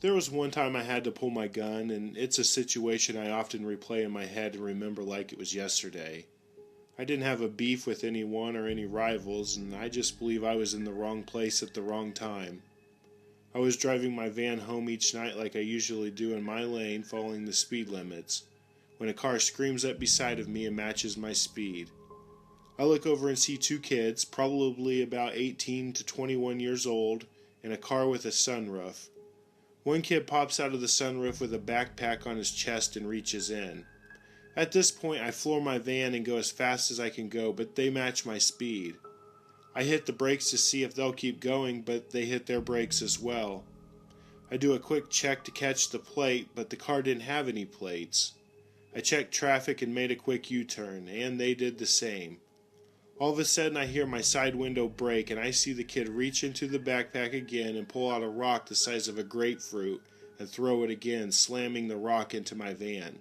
There was one time I had to pull my gun, and it's a situation I often replay in my head and remember like it was yesterday. I didn't have a beef with anyone or any rivals, and I just believe I was in the wrong place at the wrong time. I was driving my van home each night like I usually do in my lane, following the speed limits, when a car screams up beside of me and matches my speed. I look over and see two kids, probably about 18 to 21 years old, in a car with a sunroof. One kid pops out of the sunroof with a backpack on his chest and reaches in. At this point, I floor my van and go as fast as I can go, but they match my speed. I hit the brakes to see if they'll keep going, but they hit their brakes as well. I do a quick check to catch the plate, but the car didn't have any plates. I checked traffic and made a quick U-turn, and they did the same. All of a sudden, I hear my side window break, and I see the kid reach into the backpack again and pull out a rock the size of a grapefruit and throw it again, slamming the rock into my van.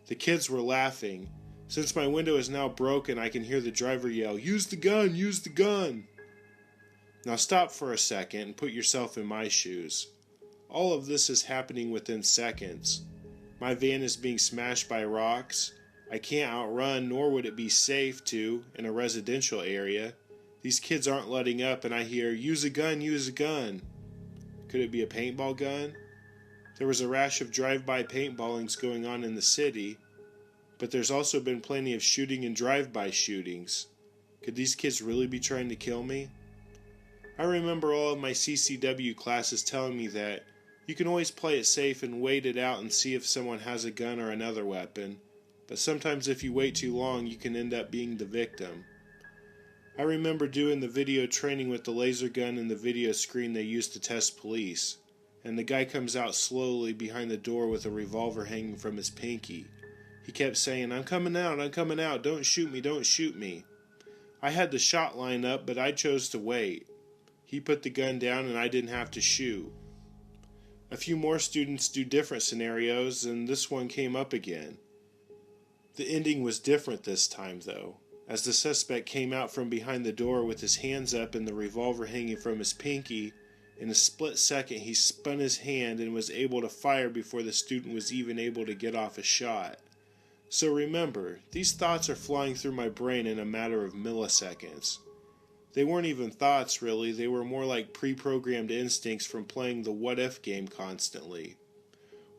The kids were laughing. Since my window is now broken, I can hear the driver yell, "Use the gun! Use the gun!" Now stop for a second and put yourself in my shoes. All of this is happening within seconds. My van is being smashed by rocks. I can't outrun, nor would it be safe to, in a residential area. These kids aren't letting up, and I hear, "Use a gun, use a gun." Could it be a paintball gun? There was a rash of drive-by paintballings going on in the city, but there's also been plenty of shooting and drive-by shootings. Could these kids really be trying to kill me? I remember all of my CCW classes telling me that you can always play it safe and wait it out and see if someone has a gun or another weapon, but sometimes if you wait too long, you can end up being the victim. I remember doing the video training with the laser gun and the video screen they used to test police, and the guy comes out slowly behind the door with a revolver hanging from his pinky. He kept saying, I'm coming out, don't shoot me, don't shoot me." I had the shot line up, but I chose to wait. He put the gun down and I didn't have to shoot. A few more students do different scenarios, and this one came up again. The ending was different this time, though, as the suspect came out from behind the door with his hands up and the revolver hanging from his pinky. In a split second, he spun his hand and was able to fire before the student was even able to get off a shot. So remember, these thoughts are flying through my brain in a matter of milliseconds. They weren't even thoughts, really. They were more like pre-programmed instincts from playing the what-if game constantly.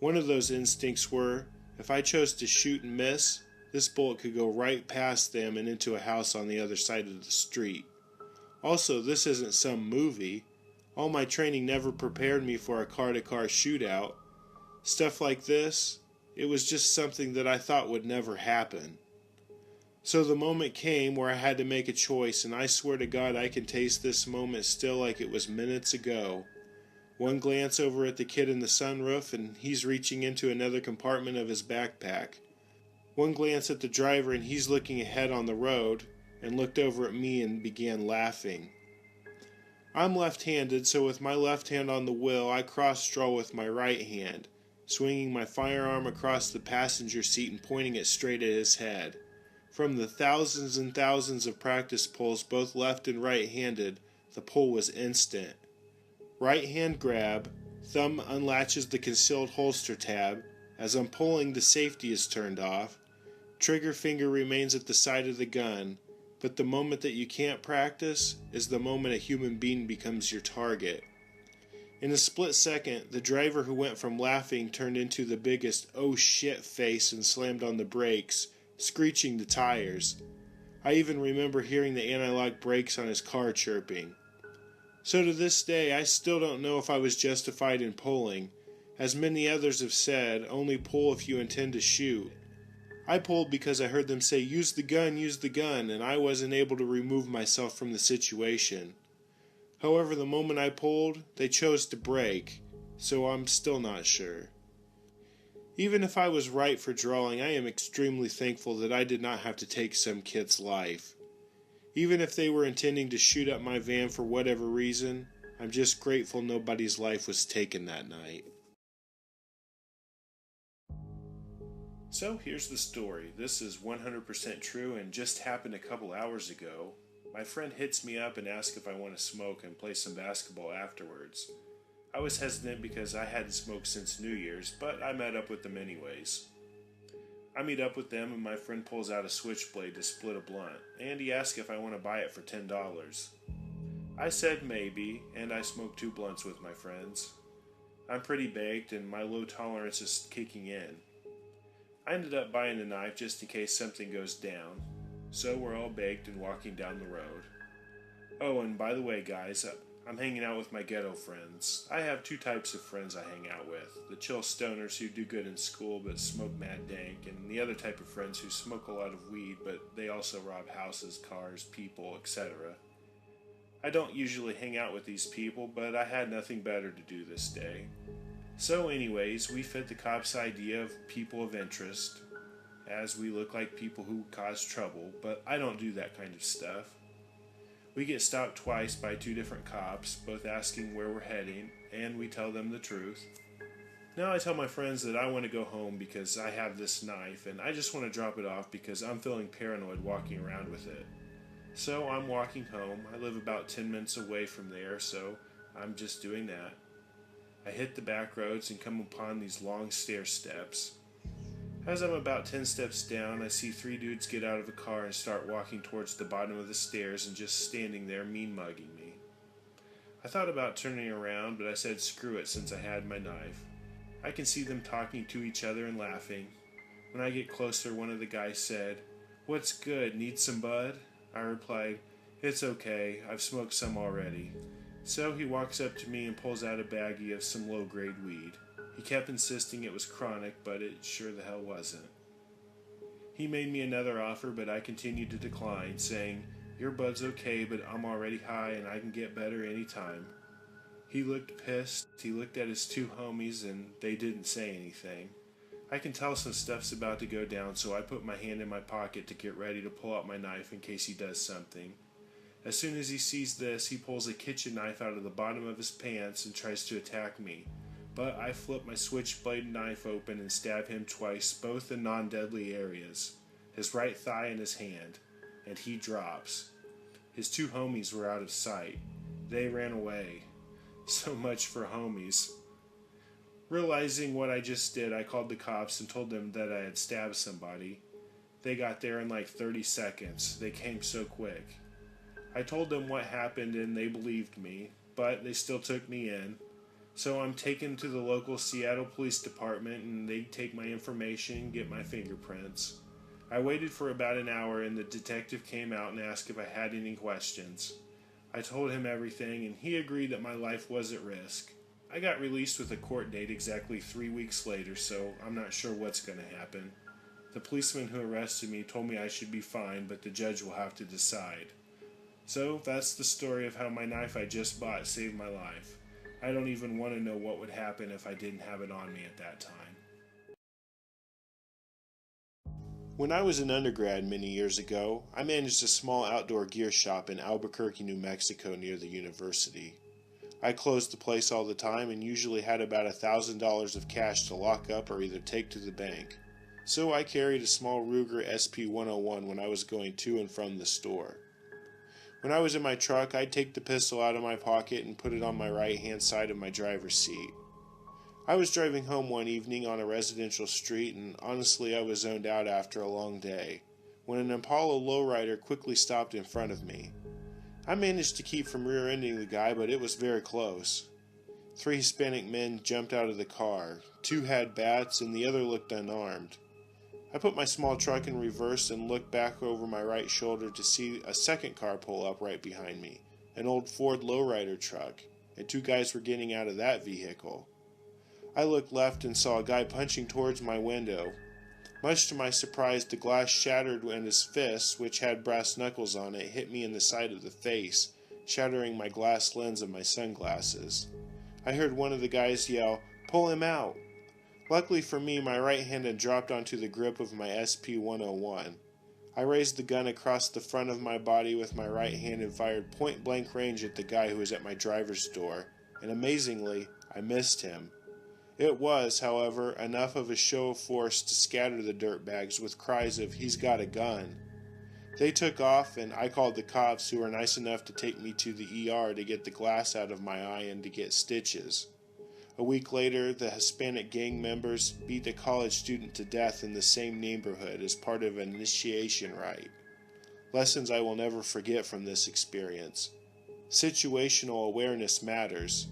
One of those instincts were, if I chose to shoot and miss, this bullet could go right past them and into a house on the other side of the street. Also, this isn't some movie. All my training never prepared me for a car-to-car shootout. Stuff like this, it was just something that I thought would never happen. So the moment came where I had to make a choice, and I swear to God I can taste this moment still like it was minutes ago. One glance over at the kid in the sunroof, and he's reaching into another compartment of his backpack. One glance at the driver, and he's looking ahead on the road, and looked over at me and began laughing. I'm left-handed, so with my left hand on the wheel, I cross-draw with my right hand, swinging my firearm across the passenger seat and pointing it straight at his head. From the thousands and thousands of practice pulls, both left and right-handed, the pull was instant. Right hand grab, thumb unlatches the concealed holster tab. As I'm pulling, the safety is turned off. Trigger finger remains at the side of the gun. But the moment that you can't practice is the moment a human being becomes your target. In a split second, the driver who went from laughing turned into the biggest "oh shit" face and slammed on the brakes, screeching the tires. I even remember hearing the anti-lock brakes on his car chirping. So to this day, I still don't know if I was justified in pulling. As many others have said, only pull if you intend to shoot. I pulled because I heard them say, use the gun, and I wasn't able to remove myself from the situation. However, the moment I pulled, they chose to brake, so I'm still not sure. Even if I was right for drawing, I am extremely thankful that I did not have to take some kid's life. Even if they were intending to shoot up my van for whatever reason, I'm just grateful nobody's life was taken that night. So here's the story. This is 100% true and just happened a couple hours ago. My friend hits me up and asks if I want to smoke and play some basketball afterwards. I was hesitant because I hadn't smoked since New Year's, but I met up with them anyways. I meet up with them and my friend pulls out a switchblade to split a blunt, and he asks if I want to buy it for $10. I said maybe, and I smoked 2 blunts with my friends. I'm pretty baked and my low tolerance is kicking in. I ended up buying a knife just in case something goes down, so we're all baked and walking down the road. Oh, and by the way, guys, I'm hanging out with my ghetto friends. I have 2 types of friends I hang out with. The chill stoners who do good in school but smoke mad dank, and the other type of friends who smoke a lot of weed but they also rob houses, cars, people, etc. I don't usually hang out with these people, but I had nothing better to do this day. So anyways, we fit the cops' idea of people of interest, as we look like people who cause trouble, but I don't do that kind of stuff. We get stopped twice by 2 different cops, both asking where we're heading, and we tell them the truth. Now I tell my friends that I want to go home because I have this knife, and I just want to drop it off because I'm feeling paranoid walking around with it. So I'm walking home. I live about 10 minutes away from there, so I'm just doing that. I hit the back roads and come upon these long stair steps. As I'm about 10 steps down, I see 3 dudes get out of a car and start walking towards the bottom of the stairs and just standing there mean-mugging me. I thought about turning around, but I said screw it since I had my knife. I can see them talking to each other and laughing. When I get closer, one of the guys said, "What's good, need some bud?" I replied, "It's okay, I've smoked some already." So he walks up to me and pulls out a baggie of some low-grade weed. He kept insisting it was chronic, but it sure the hell wasn't. He made me another offer, but I continued to decline, saying, "Your bud's okay, but I'm already high and I can get better anytime." He looked pissed. He looked at his 2 homies and they didn't say anything. I can tell some stuff's about to go down, so I put my hand in my pocket to get ready to pull out my knife in case he does something. As soon as he sees this, he pulls a kitchen knife out of the bottom of his pants and tries to attack me. But I flip my switchblade knife open and stab him twice, both in non-deadly areas, his right thigh and his hand, and he drops. His 2 homies were out of sight. They ran away. So much for homies. Realizing what I just did, I called the cops and told them that I had stabbed somebody. They got there in like 30 seconds. They came so quick. I told them what happened and they believed me, but they still took me in. So I'm taken to the local Seattle Police Department and they take my information and get my fingerprints. I waited for about an hour and the detective came out and asked if I had any questions. I told him everything and he agreed that my life was at risk. I got released with a court date exactly 3 weeks later, so I'm not sure what's going to happen. The policeman who arrested me told me I should be fine, but the judge will have to decide. So that's the story of how my knife I just bought saved my life. I don't even want to know what would happen if I didn't have it on me at that time. When I was an undergrad many years ago, I managed a small outdoor gear shop in Albuquerque, New Mexico near the university. I closed the place all the time and usually had about $1,000 of cash to lock up or either take to the bank. So I carried a small Ruger SP-101 when I was going to and from the store. When I was in my truck, I'd take the pistol out of my pocket and put it on my right-hand side of my driver's seat. I was driving home one evening on a residential street and honestly I was zoned out after a long day, when an Impala lowrider quickly stopped in front of me. I managed to keep from rear-ending the guy, but it was very close. 3 Hispanic men jumped out of the car. 2 had bats and the other looked unarmed. I put my small truck in reverse and looked back over my right shoulder to see a second car pull up right behind me, an old Ford lowrider truck, and 2 guys were getting out of that vehicle. I looked left and saw a guy punching towards my window. Much to my surprise, the glass shattered when his fist, which had brass knuckles on it, hit me in the side of the face, shattering my glass lens of my sunglasses. I heard one of the guys yell, "Pull him out!" Luckily for me, my right hand had dropped onto the grip of my SP-101. I raised the gun across the front of my body with my right hand and fired point-blank range at the guy who was at my driver's door, and amazingly, I missed him. It was, however, enough of a show of force to scatter the dirtbags with cries of, "He's got a gun." They took off and I called the cops, who were nice enough to take me to the ER to get the glass out of my eye and to get stitches. A week later, the Hispanic gang members beat a college student to death in the same neighborhood as part of an initiation rite. Lessons I will never forget from this experience. Situational awareness matters.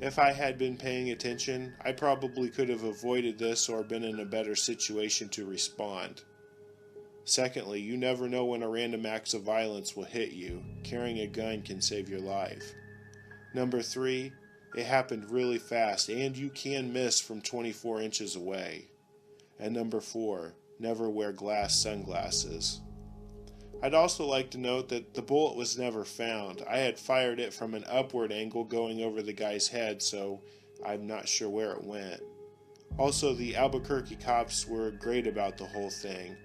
If I had been paying attention, I probably could have avoided this or been in a better situation to respond. Secondly, you never know when a random act of violence will hit you. Carrying a gun can save your life. Number 3, it happened really fast and you can miss from 24 inches away. And number 4, never wear glass sunglasses. I'd also like to note that the bullet was never found. I had fired it from an upward angle going over the guy's head, so I'm not sure where it went. Also, the Albuquerque cops were great about the whole thing.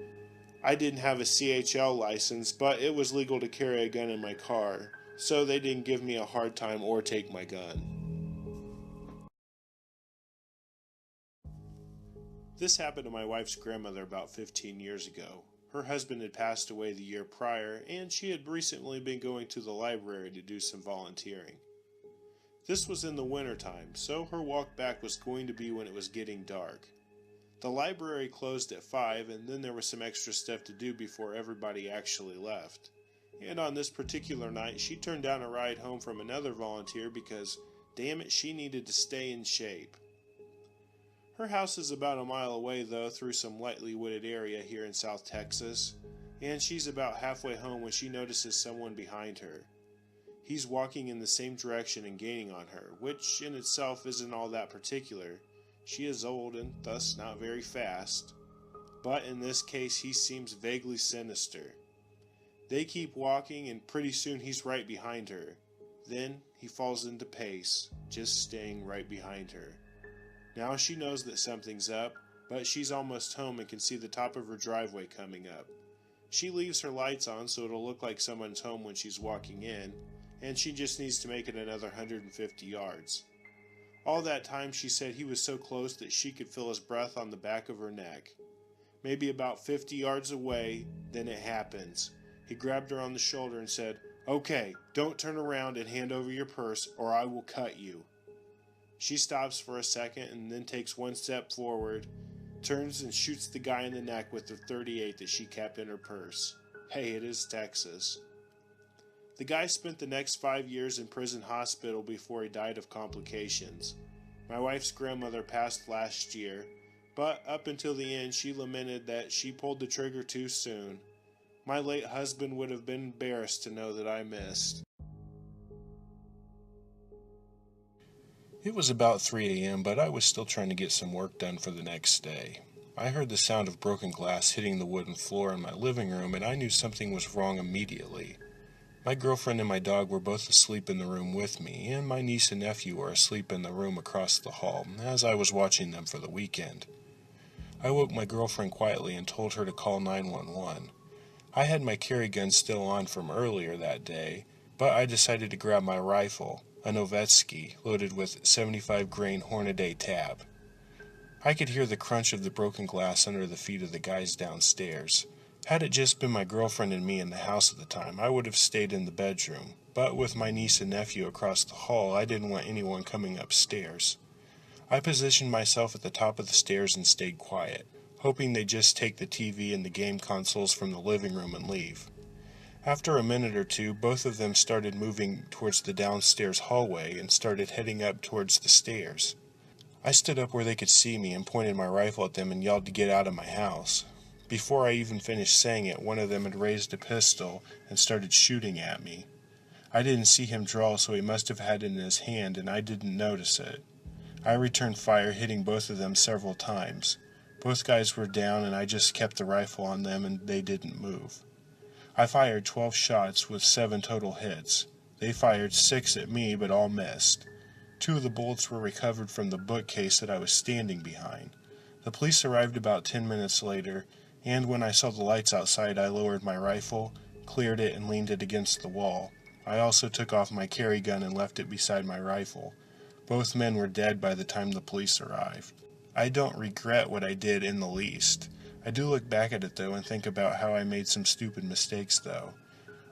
I didn't have a CHL license, but it was legal to carry a gun in my car, so they didn't give me a hard time or take my gun. This happened to my wife's grandmother about 15 years ago. Her husband had passed away the year prior, and she had recently been going to the library to do some volunteering. This was in the wintertime, so her walk back was going to be when it was getting dark. The library closed at 5, and then there was some extra stuff to do before everybody actually left. And on this particular night, she turned down a ride home from another volunteer because, damn it, she needed to stay in shape. Her house is about a mile away though, through some lightly wooded area here in South Texas, and she's about halfway home when she notices someone behind her. He's walking in the same direction and gaining on her, which in itself isn't all that particular. She is old and thus not very fast, but in this case he seems vaguely sinister. They keep walking and pretty soon he's right behind her. Then he falls into pace, just staying right behind her. Now she knows that something's up, but she's almost home and can see the top of her driveway coming up. She leaves her lights on so it'll look like someone's home when she's walking in, and she just needs to make it another 150 yards. All that time she said he was so close that she could feel his breath on the back of her neck. Maybe about 50 yards away, then it happens. He grabbed her on the shoulder and said, "Okay, don't turn around and hand over your purse or I will cut you." She stops for a second and then takes one step forward, turns and shoots the guy in the neck with the .38 that she kept in her purse. Hey, it is Texas. The guy spent the next 5 years in prison hospital before he died of complications. My wife's grandmother passed last year, but up until the end she lamented that she pulled the trigger too soon. My late husband would have been embarrassed to know that I missed. It was about 3 a.m., but I was still trying to get some work done for the next day. I heard the sound of broken glass hitting the wooden floor in my living room, and I knew something was wrong immediately. My girlfriend and my dog were both asleep in the room with me, and my niece and nephew were asleep in the room across the hall, as I was watching them for the weekend. I woke my girlfriend quietly and told her to call 911. I had my carry gun still on from earlier that day, but I decided to grab my rifle, a Novetski, loaded with 75 grain Hornaday tab. I could hear the crunch of the broken glass under the feet of the guys downstairs. Had it just been my girlfriend and me in the house at the time, I would have stayed in the bedroom, but with my niece and nephew across the hall, I didn't want anyone coming upstairs. I positioned myself at the top of the stairs and stayed quiet, hoping they'd just take the TV and the game consoles from the living room and leave. After a minute or two, both of them started moving towards the downstairs hallway and started heading up towards the stairs. I stood up where they could see me and pointed my rifle at them and yelled to get out of my house. Before I even finished saying it, one of them had raised a pistol and started shooting at me. I didn't see him draw, so he must have had it in his hand, and I didn't notice it. I returned fire, hitting both of them several times. Both guys were down, and I just kept the rifle on them, and they didn't move. I fired 12 shots with 7 total hits. They fired 6 at me, but all missed. 2 of the bullets were recovered from the bookcase that I was standing behind. The police arrived about 10 minutes later, and when I saw the lights outside, I lowered my rifle, cleared it, and leaned it against the wall. I also took off my carry gun and left it beside my rifle. Both men were dead by the time the police arrived. I don't regret what I did in the least. I do look back at it though and think about how I made some stupid mistakes though.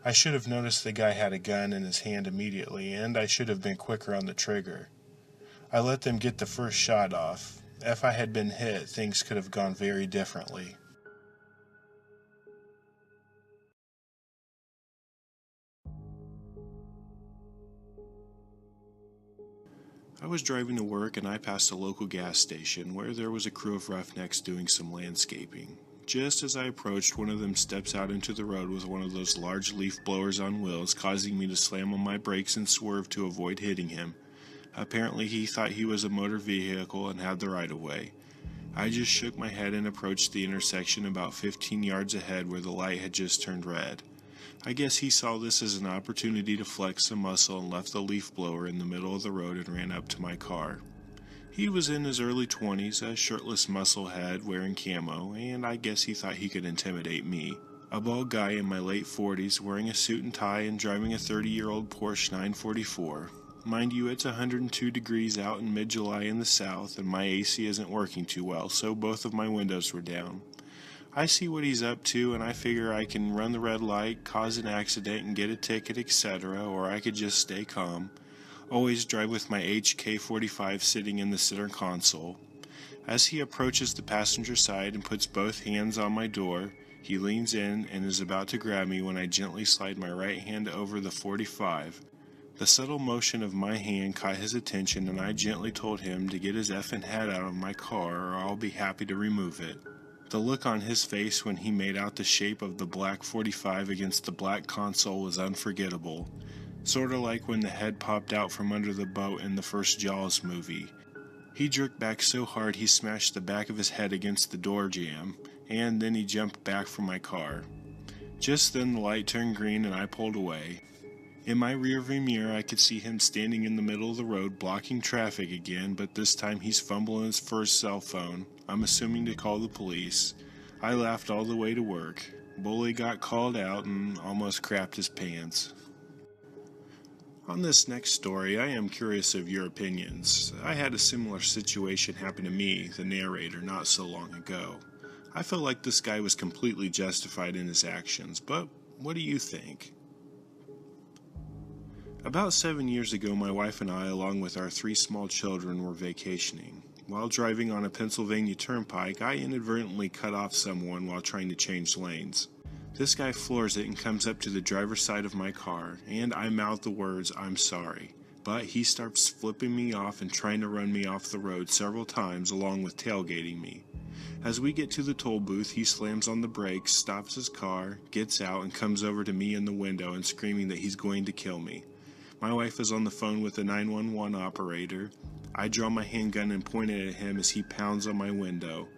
I should have noticed the guy had a gun in his hand immediately, and I should have been quicker on the trigger. I let them get the first shot off. If I had been hit, things could have gone very differently. I was driving to work and I passed a local gas station where there was a crew of roughnecks doing some landscaping. Just as I approached, one of them steps out into the road with one of those large leaf blowers on wheels, causing me to slam on my brakes and swerve to avoid hitting him. Apparently he thought he was a motor vehicle and had the right of way. I just shook my head and approached the intersection about 15 yards ahead where the light had just turned red. I guess he saw this as an opportunity to flex some muscle and left the leaf blower in the middle of the road and ran up to my car. He was in his early 20s, a shirtless musclehead wearing camo, and I guess he thought he could intimidate me. A bald guy in my late 40s wearing a suit and tie and driving a 30-year-old Porsche 944. Mind you, it's 102 degrees out in mid-July in the south, and my AC isn't working too well, so both of my windows were down. I see what he's up to, and I figure I can run the red light, cause an accident, and get a ticket, etc., or I could just stay calm. Always drive with my HK-45 sitting in the center console. As he approaches the passenger side and puts both hands on my door, he leans in and is about to grab me when I gently slide my right hand over the 45. The subtle motion of my hand caught his attention, and I gently told him to get his effing head out of my car or I'll be happy to remove it. The look on his face when he made out the shape of the black 45 against the black console was unforgettable. Sorta like when the head popped out from under the boat in the first Jaws movie. He jerked back so hard he smashed the back of his head against the door jamb, and then he jumped back from my car. Just then the light turned green and I pulled away. In my rearview mirror I could see him standing in the middle of the road blocking traffic again, but this time he's fumbling for his cell phone, I'm assuming to call the police. I laughed all the way to work. Bully got called out and almost crapped his pants. On this next story, I am curious of your opinions. I had a similar situation happen to me, the narrator, not so long ago. I felt like this guy was completely justified in his actions, but what do you think? About 7 years ago, my wife and I, along with our 3 small children, were vacationing. While driving on a Pennsylvania turnpike, I inadvertently cut off someone while trying to change lanes. This guy floors it and comes up to the driver's side of my car, and I mouth the words, "I'm sorry." But he starts flipping me off and trying to run me off the road several times, along with tailgating me. As we get to the toll booth, he slams on the brakes, stops his car, gets out, and comes over to me in the window and screaming that he's going to kill me. My wife is on the phone with the 911 operator. I draw my handgun and point it at him as he pounds on my window.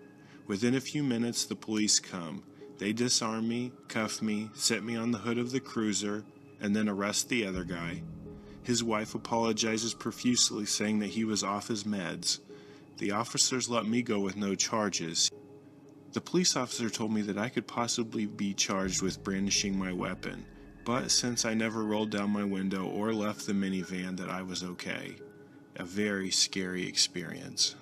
Within a few minutes, the police come. They disarm me, cuff me, set me on the hood of the cruiser, and then arrest the other guy. His wife apologizes profusely, saying that he was off his meds. The officers let me go with no charges. The police officer told me that I could possibly be charged with brandishing my weapon, but since I never rolled down my window or left the minivan, that I was okay. A very scary experience.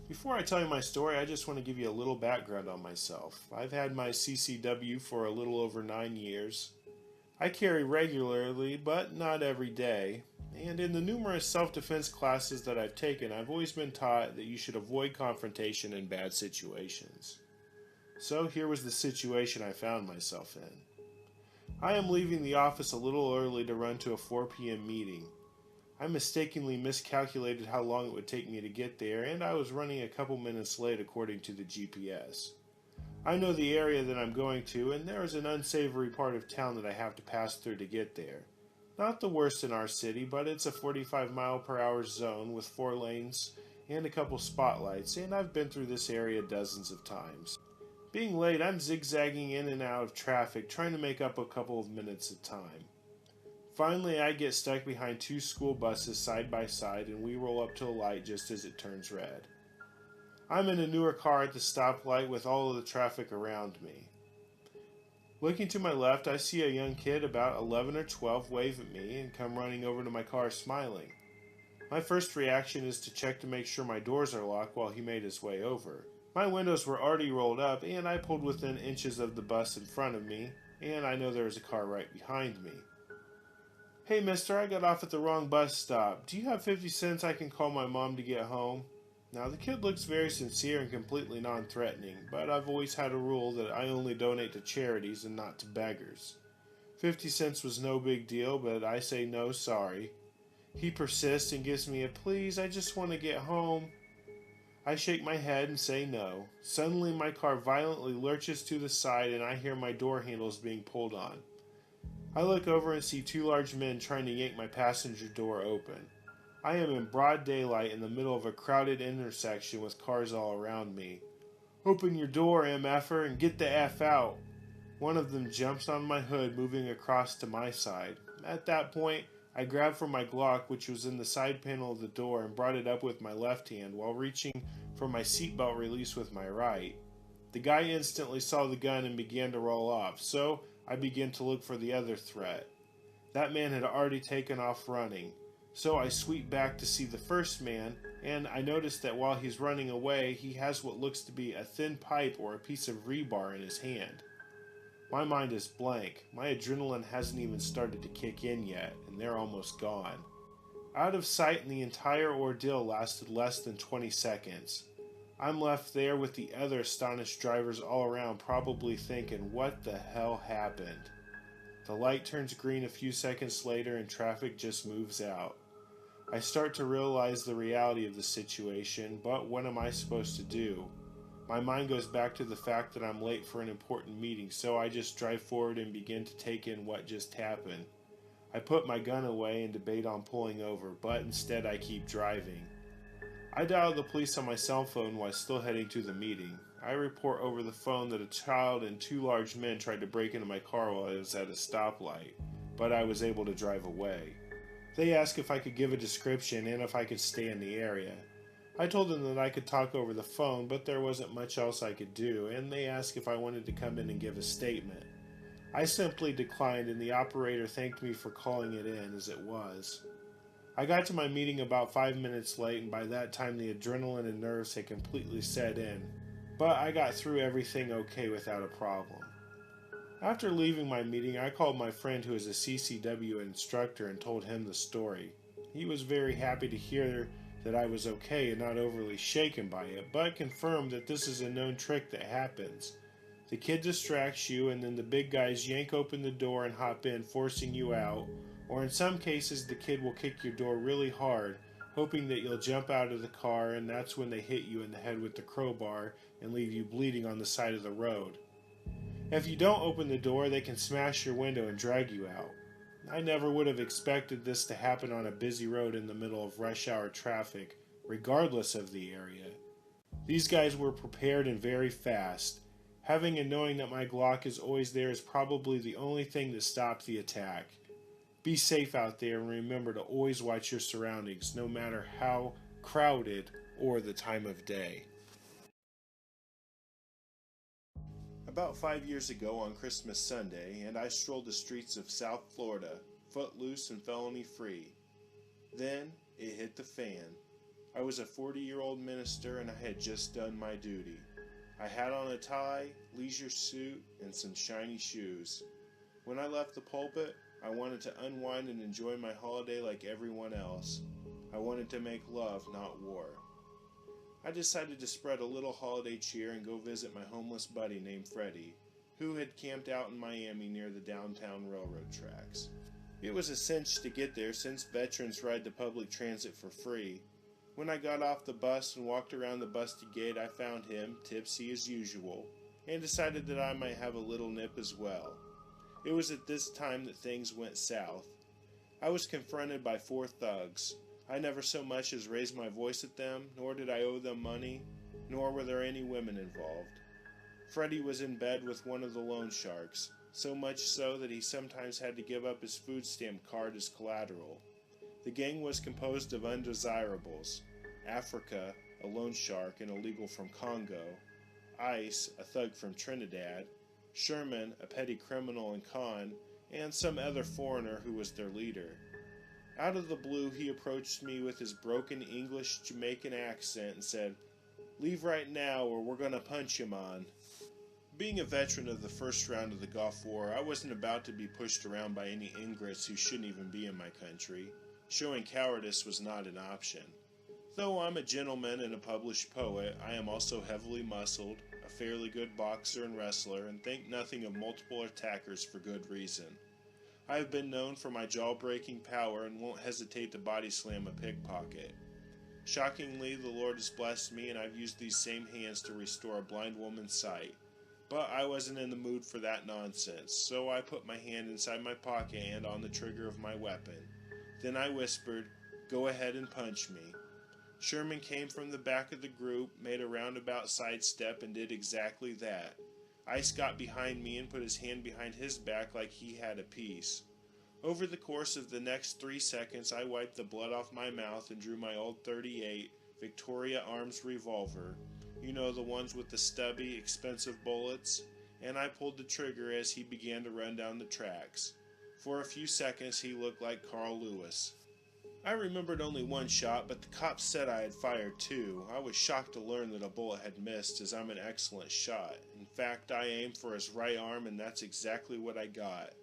Before I tell you my story, I just want to give you a little background on myself. I've had my CCW for a little over 9 years. I carry regularly, but not every day. And in the numerous self-defense classes that I've taken, I've always been taught that you should avoid confrontation in bad situations. So here was the situation I found myself in. I am leaving the office a little early to run to a 4 p.m. meeting. I mistakenly miscalculated how long it would take me to get there, and I was running a couple minutes late according to the GPS. I know the area that I'm going to, and there is an unsavory part of town that I have to pass through to get there. Not the worst in our city, but it's a 45-mile-per-hour zone with 4 lanes and a couple spotlights, and I've been through this area dozens of times. Being late, I'm zigzagging in and out of traffic, trying to make up a couple of minutes at time. Finally, I get stuck behind 2 school buses side by side, and we roll up to a light just as it turns red. I'm in a newer car at the stoplight with all of the traffic around me. Looking to my left, I see a young kid about 11 or 12 wave at me and come running over to my car smiling. My first reaction is to check to make sure my doors are locked while he made his way over. My windows were already rolled up, and I pulled within inches of the bus in front of me, and I know there was a car right behind me. "Hey mister, I got off at the wrong bus stop. Do you have 50 cents I can call my mom to get home?" Now the kid looks very sincere and completely non-threatening, but I've always had a rule that I only donate to charities and not to beggars. 50 cents was no big deal, but I say no, sorry. He persists and gives me a "please, I just want to get home." I shake my head and say no. Suddenly my car violently lurches to the side and I hear my door handles being pulled on. I look over and see two large men trying to yank my passenger door open. I am in broad daylight in the middle of a crowded intersection with cars all around me. "Open your door, MFer, and get the F out." One of them jumps on my hood, moving across to my side. At that point, I grabbed for my Glock, which was in the side panel of the door, and brought it up with my left hand while reaching for my seatbelt release with my right. The guy instantly saw the gun and began to roll off, so I began to look for the other threat. That man had already taken off running, so I sweep back to see the first man, and I notice that while he's running away, he has what looks to be a thin pipe or a piece of rebar in his hand. My mind is blank. My adrenaline hasn't even started to kick in yet, and they're almost gone. Out of sight, and the entire ordeal lasted less than 20 seconds. I'm left there with the other astonished drivers all around, probably thinking, what the hell happened? The light turns green a few seconds later and traffic just moves out. I start to realize the reality of the situation, but what am I supposed to do? My mind goes back to the fact that I'm late for an important meeting, so I just drive forward and begin to take in what just happened. I put my gun away and debate on pulling over, but instead I keep driving. I dial the police on my cell phone while still heading to the meeting. I report over the phone that a child and two large men tried to break into my car while I was at a stoplight, but I was able to drive away. They asked if I could give a description and if I could stay in the area. I told them that I could talk over the phone, but there wasn't much else I could do, and they asked if I wanted to come in and give a statement. I simply declined, and the operator thanked me for calling it in as it was. I got to my meeting about 5 minutes late, and by that time the adrenaline and nerves had completely set in, but I got through everything okay without a problem. After leaving my meeting, I called my friend who is a CCW instructor and told him the story. He was very happy to hear that I was okay and not overly shaken by it, but confirmed that this is a known trick that happens. The kid distracts you, and then the big guys yank open the door and hop in, forcing you out, or in some cases the kid will kick your door really hard, hoping that you'll jump out of the car, and that's when they hit you in the head with the crowbar and leave you bleeding on the side of the road. If you don't open the door, they can smash your window and drag you out. I never would have expected this to happen on a busy road in the middle of rush hour traffic, regardless of the area. These guys were prepared and very fast. Having and knowing that my Glock is always there is probably the only thing that stopped the attack. Be safe out there and remember to always watch your surroundings, no matter how crowded or the time of day. About 5 years ago on Christmas Sunday, and I strolled the streets of South Florida, footloose and felony-free. Then it hit the fan. I was a 40-year-old minister and I had just done my duty. I had on a tie, leisure suit, and some shiny shoes. When I left the pulpit, I wanted to unwind and enjoy my holiday like everyone else. I wanted to make love, not war. I decided to spread a little holiday cheer and go visit my homeless buddy named Freddie, who had camped out in Miami near the downtown railroad tracks. It was a cinch to get there since veterans ride the public transit for free. When I got off the bus and walked around the busty gate, I found him, tipsy as usual, and decided that I might have a little nip as well. It was at this time that things went south. I was confronted by 4 thugs. I never so much as raised my voice at them, nor did I owe them money, nor were there any women involved. Freddie was in bed with one of the loan sharks, so much so that he sometimes had to give up his food stamp card as collateral. The gang was composed of undesirables: Africa, a loan shark and illegal from Congo; Ice, a thug from Trinidad; Sherman, a petty criminal and con, and some other foreigner who was their leader. Out of the blue, he approached me with his broken English Jamaican accent and said, Leave right now or we're gonna punch you, man. Being a veteran of the first round of the Gulf War, I wasn't about to be pushed around by any ingrates who shouldn't even be in my country. Showing cowardice was not an option. Though I'm a gentleman and a published poet, I am also heavily muscled, a fairly good boxer and wrestler, and think nothing of multiple attackers for good reason. I have been known for my jaw-breaking power and won't hesitate to body slam a pickpocket. Shockingly, the Lord has blessed me and I've used these same hands to restore a blind woman's sight. But I wasn't in the mood for that nonsense, so I put my hand inside my pocket and on the trigger of my weapon. Then I whispered, "Go ahead and punch me." Sherman came from the back of the group, made a roundabout sidestep, and did exactly that. Ice got behind me and put his hand behind his back like he had a piece. Over the course of the next 3 seconds, I wiped the blood off my mouth and drew my old .38 Victoria Arms revolver, you know, the ones with the stubby, expensive bullets, and I pulled the trigger as he began to run down the tracks. For a few seconds, he looked like Carl Lewis. I remembered only one shot, but the cops said I had fired two. I was shocked to learn that a bullet had missed, as I'm an excellent shot. In fact, I aimed for his right arm, and that's exactly what I got.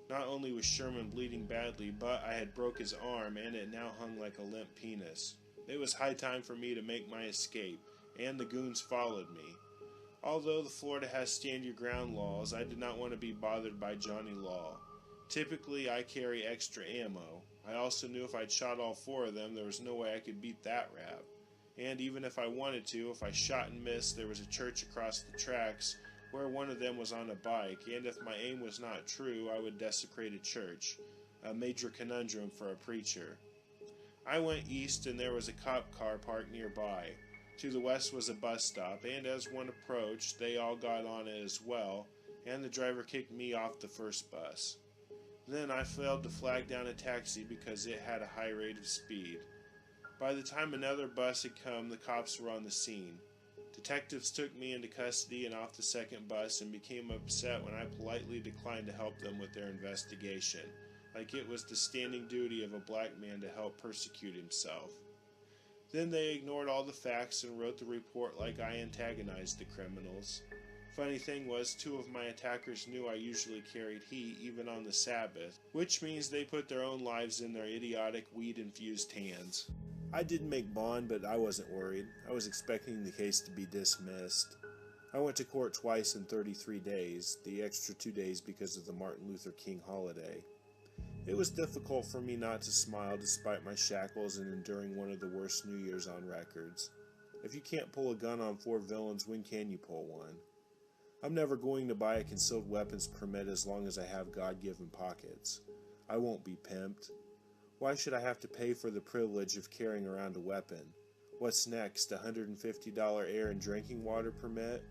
Not only was Sherman bleeding badly, but I had broke his arm, and it now hung like a limp penis. It was high time for me to make my escape, and the goons followed me. Although the Florida has stand-your-ground laws, I did not want to be bothered by Johnny Law. Typically, I carry extra ammo. I also knew if I'd shot all four of them, there was no way I could beat that rap. And even if I wanted to, if I shot and missed, there was a church across the tracks where one of them was on a bike, and if my aim was not true, I would desecrate a church, a major conundrum for a preacher. I went east and there was a cop car parked nearby. To the west was a bus stop, and as one approached, they all got on it as well, and the driver kicked me off the first bus. Then I failed to flag down a taxi because it had a high rate of speed. By the time another bus had come, the cops were on the scene. Detectives took me into custody and off the second bus and became upset when I politely declined to help them with their investigation, like it was the standing duty of a black man to help persecute himself. Then they ignored all the facts and wrote the report like I antagonized the criminals. Funny thing was, two of my attackers knew I usually carried heat even on the Sabbath, which means they put their own lives in their idiotic weed-infused hands. I didn't make bond, but I wasn't worried. I was expecting the case to be dismissed. I went to court twice in 33 days, the extra 2 days because of the Martin Luther King holiday. It was difficult for me not to smile despite my shackles and enduring one of the worst New Years on records. If you can't pull a gun on four villains, when can you pull one? I'm never going to buy a concealed weapons permit as long as I have God-given pockets. I won't be pimped. Why should I have to pay for the privilege of carrying around a weapon? What's next, a $150 air and drinking water permit?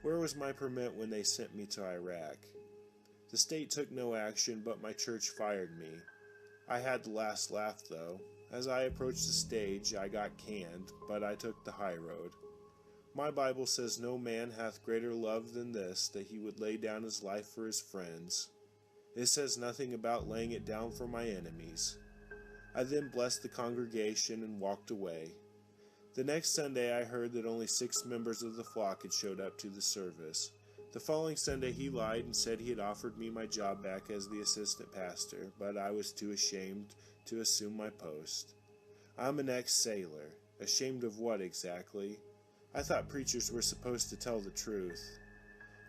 Where was my permit when they sent me to Iraq? The state took no action, but my church fired me. I had the last laugh, though. As I approached the stage, I got canned, but I took the high road. My Bible says no man hath greater love than this, that he would lay down his life for his friends. It says nothing about laying it down for my enemies. I then blessed the congregation and walked away. The next Sunday I heard that only 6 members of the flock had showed up to the service. The following Sunday he lied and said he had offered me my job back as the assistant pastor, but I was too ashamed to assume my post. I'm an ex-sailor. Ashamed of what exactly? I thought preachers were supposed to tell the truth.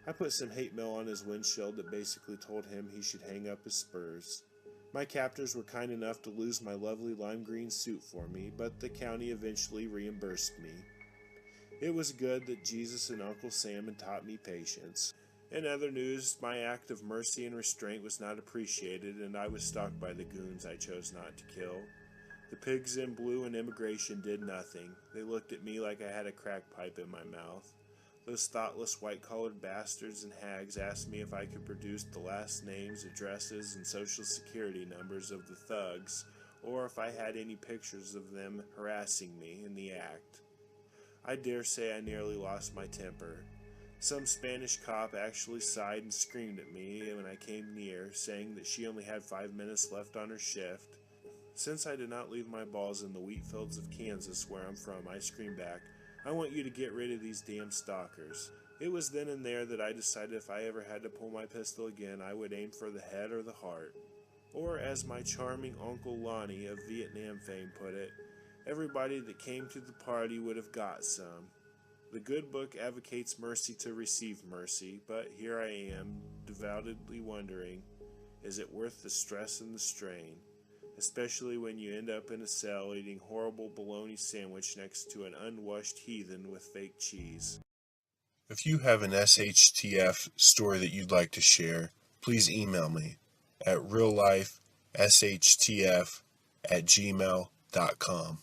I put some hate mail on his windshield that basically told him he should hang up his spurs. My captors were kind enough to lose my lovely lime green suit for me, but the county eventually reimbursed me. It was good that Jesus and Uncle Sam had taught me patience. In other news, my act of mercy and restraint was not appreciated, and I was stalked by the goons I chose not to kill. The pigs in blue and immigration did nothing. They looked at me like I had a crack pipe in my mouth. Those thoughtless white-collared bastards and hags asked me if I could produce the last names, addresses, and social security numbers of the thugs, or if I had any pictures of them harassing me in the act. I dare say I nearly lost my temper. Some Spanish cop actually sighed and screamed at me when I came near, saying that she only had 5 minutes left on her shift. Since I did not leave my balls in the wheat fields of Kansas where I'm from, I screamed back, I want you to get rid of these damn stalkers. It was then and there that I decided if I ever had to pull my pistol again, I would aim for the head or the heart. Or, as my charming Uncle Lonnie of Vietnam fame put it, everybody that came to the party would have got some. The good book advocates mercy to receive mercy, but here I am, devoutly wondering, is it worth the stress and the strain? Especially when you end up in a cell eating horrible bologna sandwich next to an unwashed heathen with fake cheese. If you have an SHTF story that you'd like to share, please email me at reallifeshtf@gmail.com.